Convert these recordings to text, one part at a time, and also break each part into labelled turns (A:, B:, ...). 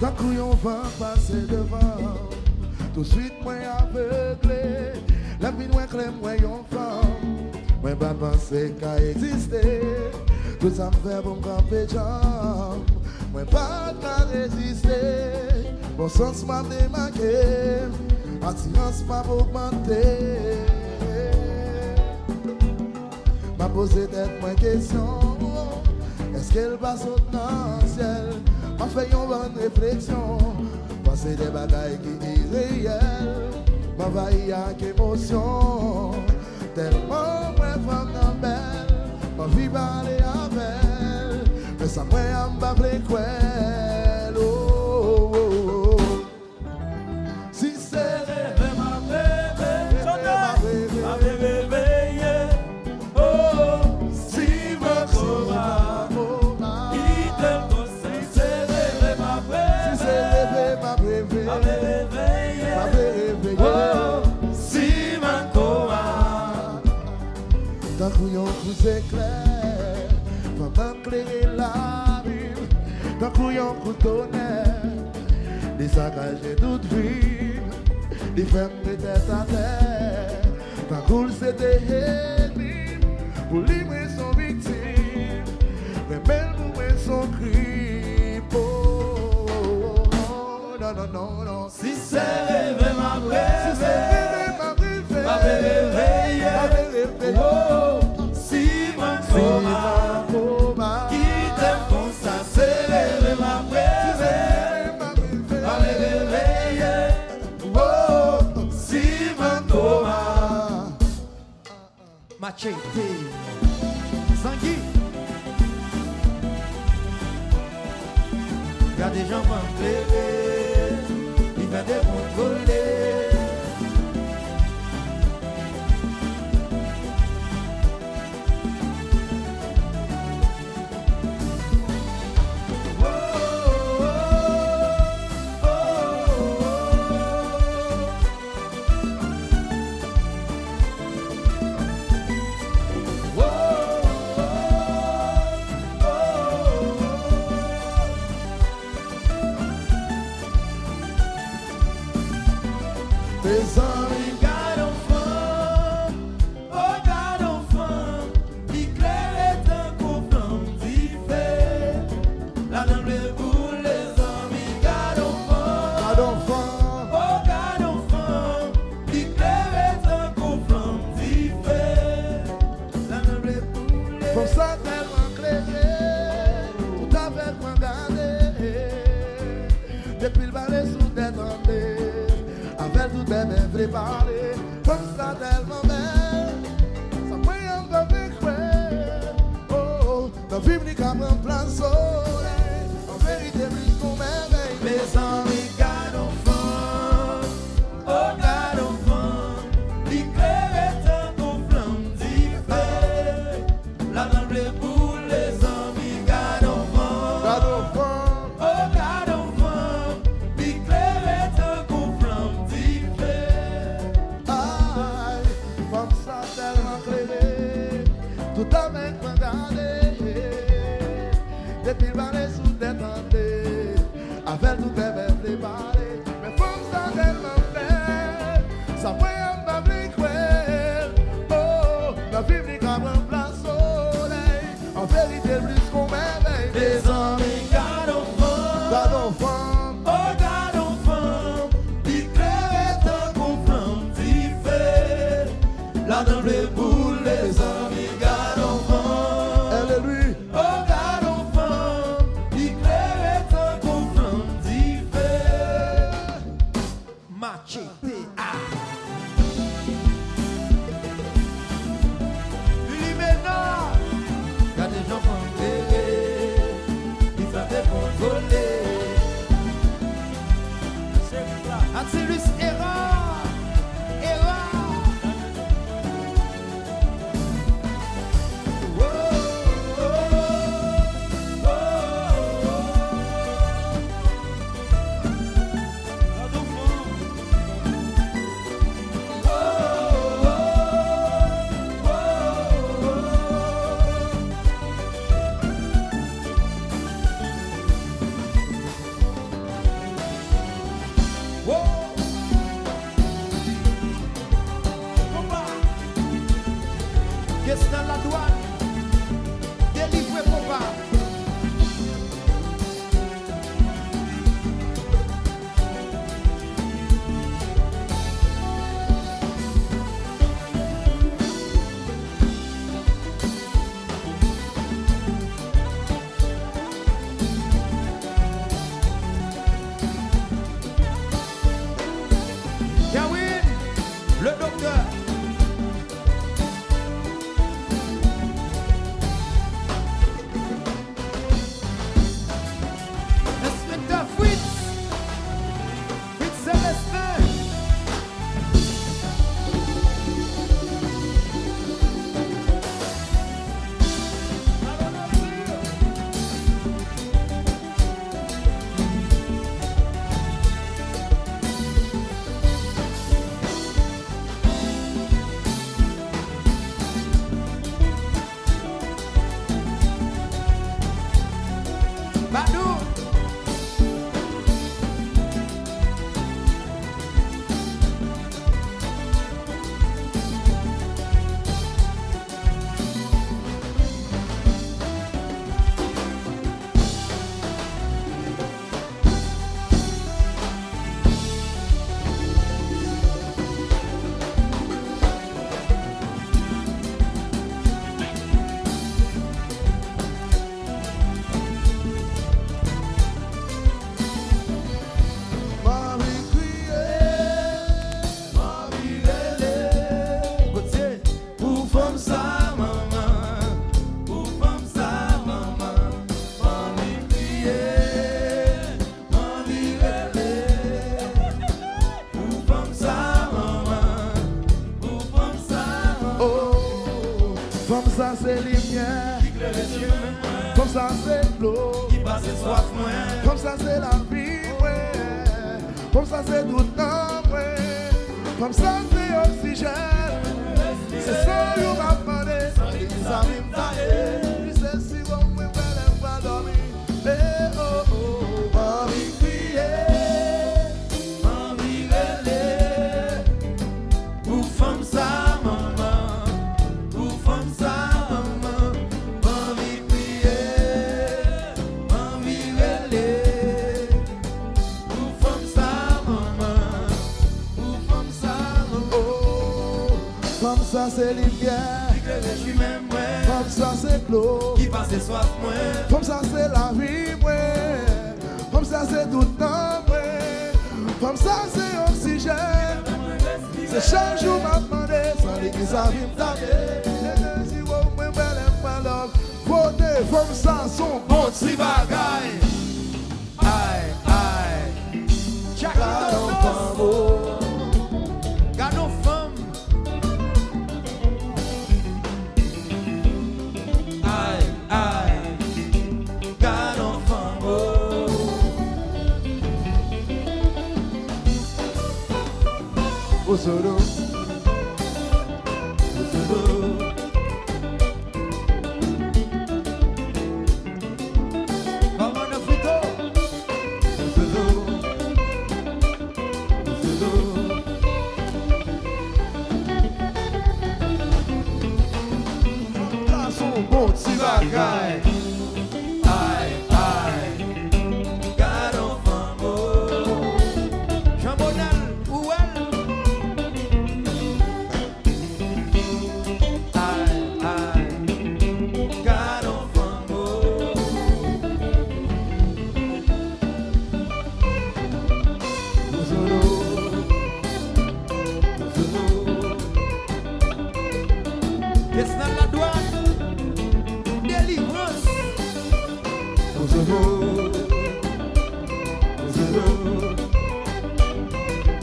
A: Tant qu'on va passer devant, tout de suite moi aveuglé. La vie moi crème, moi yon femme. Moi pas penser qu'à exister. Tout ça me fait pour me camper jambes. Moi pas qu'à résister. Bon sens m'a démarqué. Attirance m'a augmenté. M'a posé tête moins question. Est-ce qu'elle passe au dans le ciel? M'a fait une bonne réflexion. Penser des bagailles qui irréelles. M'a vaillé avec émotion. Tellement moins femme dans belle. M'a vie parler avec elle. Mais ça moi en bas les quelles. Oh, oh, oh. Si c'est rêve, ma bébé, ma bébé. Tant qu'on vous éclaire, pendant éclairer la rue, tant qu'on vous tonnerre, des saccages toute vie, des femmes de tête à terre, tant qu'on s'était ennemi, pour livrer son victime, mais même pour son crime. Oh, oh, oh, non, non, non, non. Si c'est rêvé, ma brève, si c'est rêvé, ma brève, ma brève, oh, si ma coma, qui t'aime comme ça, c'est rêvé, ma brève, ma brève, oh, si ma coma. Machete, Zangui. Il y a des gens qui vont pleurer, ils vont décontrôler. Préparé, comme ça tellement belle, ça peut en faire croire. Oh, dans vie, il y a un plein soleil, en vérité, plus qu'on merveille. Les amis, Gadon, oh Gadon, l'éclair est un coup flamme d'hiver. La dame bleue pour les amis, Gadon, oh Gadon, l'éclair est un coup flamme d'hiver. Tout avec moi gardé, depuis le balai sous détenté, avec tout bébé préparé, mais comme ça tellement belle, ça voyait un babli cruel. Oh, la vie n'est qu'un plein soleil, en vérité plus qu'on m'éveille. Des amis Gadon, oh Gadon, l'éclair est un coup flamme d'hiver, la dame bleue pour les amis.
B: Qu'est-ce dans la douane? Délivré papa. Le docteur. Inspecteur Fritz. Fritz Célestin. Badou.
A: Comme ça c'est lumière qui éclaire les yeux. Comme ça c'est l'eau qui passe soif moins. Comme ça c'est la vie, ouais. Comme ça c'est tout le temps, ouais. Comme ça c'est oxygène. C'est ça que vous m'appelez. Ça m'aime. C'est si vous me faites pas dormir. Eh oh oh, envie crier, envie rêver. Pour femme ça, maman. Pour femme ça, maman. Envie crier, envie rêver. Pour femme ça, maman. Pour femme ça, maman. Oh, comme ça c'est l'hiver. Comme ça c'est l'eau qui passe soif moins. Comme ça c'est la vie moins. Comme ça c'est tout le temps moins. Comme ça c'est oxygène. C'est chaque jour m'a demandé. Sans l'église ça vient m'taper. Si vous me belle malheur. Votez comme ça son bon petit bagaille. Aïe aïe. Gadon Fanm. Gadon Fanm. Osoro, Osoro. Maman de Frito. Osoro, Osoro. Là son bon petit bagaille. Aïe, aïe. Gadon Fanm. Jambonel, où elle? Qu'est-ce dans la douane? Délivrance.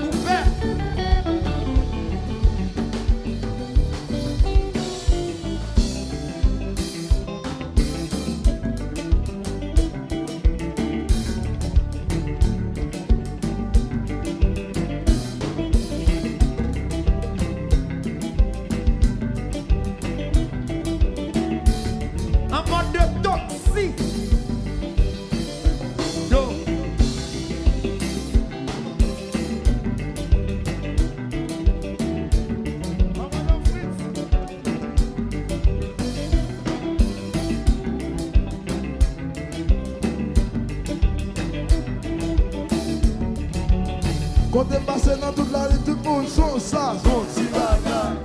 A: Ouvert. En mode de toxique. Quand t'es passé dans toute la rue, tout le monde son ça, son si bagaille.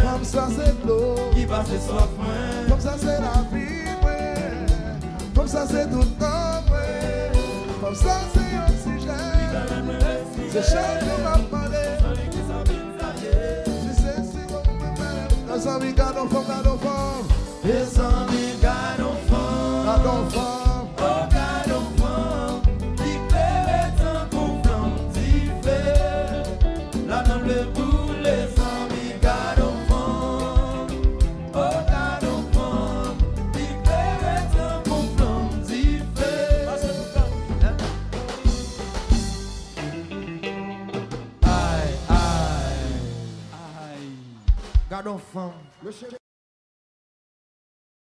A: Comme ça c'est l'eau qui passe soif moins. Comme ça c'est la vie moins. Comme ça c'est tout le temps moins. Comme ça c'est oxygène. C'est chaque jour la palais. Si c'est si bon me les amis Gadon Fanm, Gadon Fanm. Les amis Gadon Fanm, Gadon Fanm. Oh Gadon Fanm. Éclairé tant qu'on flamme d'y fait. La dans le bout les amis Gadon Fanm. Oh Gadon Fanm. Éclairé tant qu'on flamme d'y fait. Aïe, aïe, aïe. Gadon Fanm.